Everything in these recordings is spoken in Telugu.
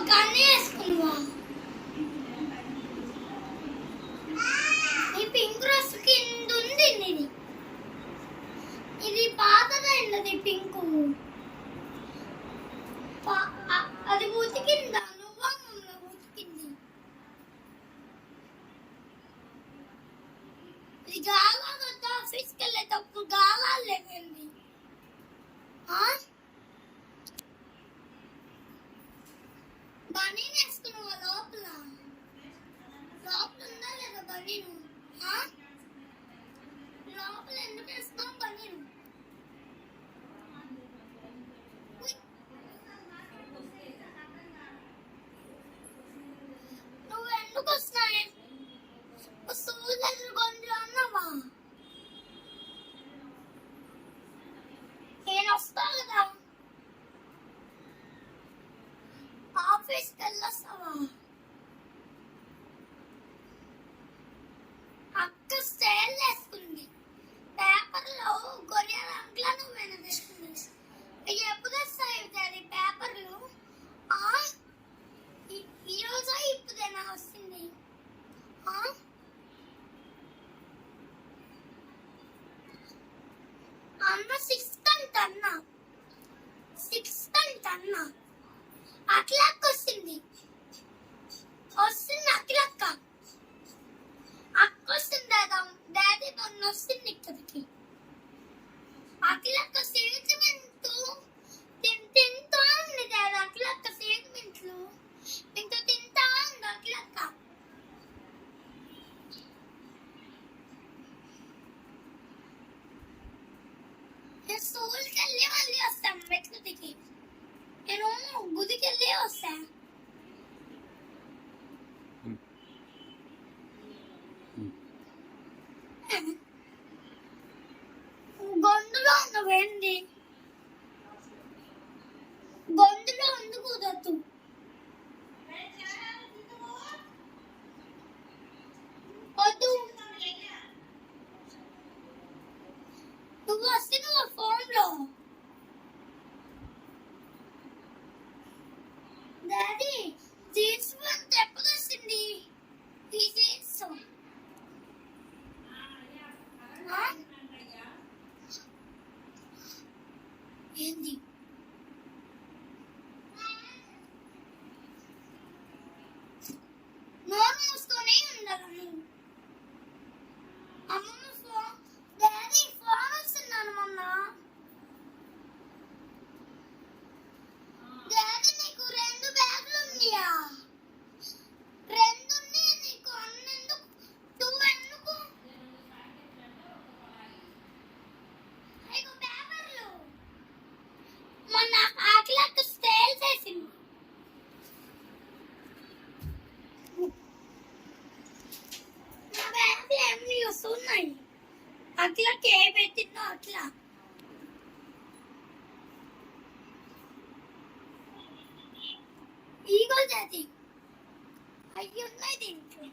కానీ వేసుకున్నావా? ఈ పింక్ డ్రెస్ కింద ఉంది ఇది. ఇది పాతదైనది పింకు. అది ఉతికిందా? నువ్వా మమ్మల్ని ఉతికింది? ఇది గాలాలతో ఆఫీస్కి వెళ్ళేటప్పుడు గాలాలు లేవండి. బనీన్ వేసుకున్నావా? లోపల ఉందా లేదా బనీను? లోపల ఎందుకు వేసుకున్నావు బనీను? నువ్వు ఎందుకు వస్తున్నాయి? సూర్యుడు కొంచెం అన్నావా? నేను వస్తా కదా ఆఫీస్కి వెళ్ళొస్తావా? అక్క స్టైల్ వేసుకుంది. పేపర్లో గొర్రెల అంట్లా నువ్వేనా తెచ్చుకుంది? ఎప్పుడు వస్తాయి డాడీ పేపర్లు? ఈరోజు ఇప్పుడేనా వస్తుంది? అన్న సిక్స్త్ అంటన్నా అట్లక్క వస్తుంది అట్లక్క వస్తుంది డాడీ మొన్న వస్తుంది ఇక్కడికి. అట్లక్క సేజ్మెంట్ తింటా ఉంది డాడీ. అట్లక్క సేజ్మెంట్లు తింటా ఉంది అట్లక్క. నేను స్కూల్కి వెళ్ళి మళ్ళీ వస్తాను మెట్లకి. నేను గుడికి వెళ్ళి వస్తా. గొంతులో ఉన్నవేంటి? గొంతులో ఉంది కుదరదు. వద్దు నువ్వు వస్తే నువ్వు ఫోన్లో డాడీ జీన్స్ ప్యాంట్ ఎప్పుడు వస్తుంది? ఈ జీన్స్ ఏంది? నోరు మూసుకొని ఉండాలి. అమ్మమ్మ ఫోన్ డాడీ ఫోన్ వస్తున్నాను మొన్న. డాడీ నీకు 2 బ్యాగులు ఉన్నాయా? 2 ఉన్నాయి నీకు. అన్నెందుకు 2 ఎందుకు? పేపర్లు మొన్న ఆటలకు స్టైల్ చేసింది. నా బ్యాగ్ ఏమి వస్తున్నాయి? అట్లకి ఏ పెట్టిందో అట్లా. ఈగో జాతి అయ్యి ఉన్నాయి దీంట్లో.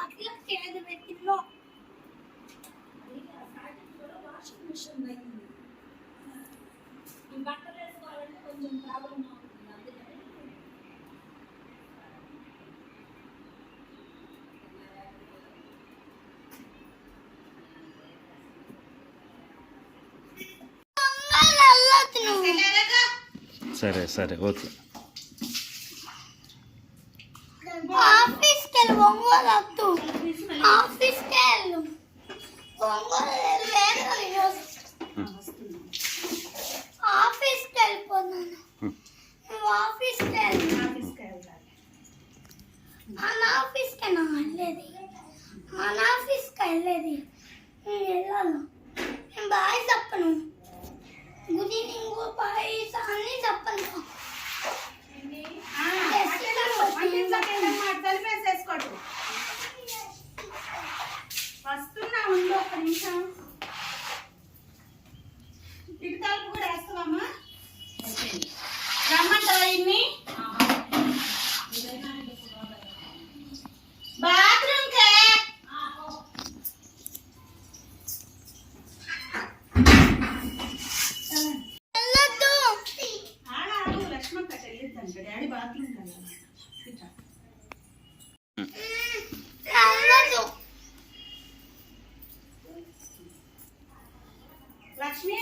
అట్లకి ఏది పెట్టిందో వాషింగ్ మిషన్ బట్టలు వేసుకోవాలంటే కొంచెం ప్రాబ్లం అవుతుంది. సరే ఓకే. ఆఫీస్కి వెళ్ళి ఒంగోలు వద్దు. ఆఫీస్కి వెళ్ళు. ఒంగోలు ఆఫీస్కి వెళ్ళిపోతున్నాను. నువ్వు ఆఫీస్కి వెళ్ళి మన ఆఫీస్కి వెళ్ళేది నేను వెళ్ళాను. నేను బాయ్ చెప్పను. గుడి నీకు బాయ్ అన్నీ చెప్పను. వస్తున్నా ఉండు ఒక నిమిషం. ఇటు తలుపు కూడా వేస్తావమ్మా? రమ్మంటావా ఇన్ని? బాత్రూమ్ కే లక్ష్మణ్ కట్టెళ్ళిద్దాం. అంట డాడీ బాత్రూమ్కి వెళ్ళాలి ఇట్లా. అవ్వదు. లక్ష్మి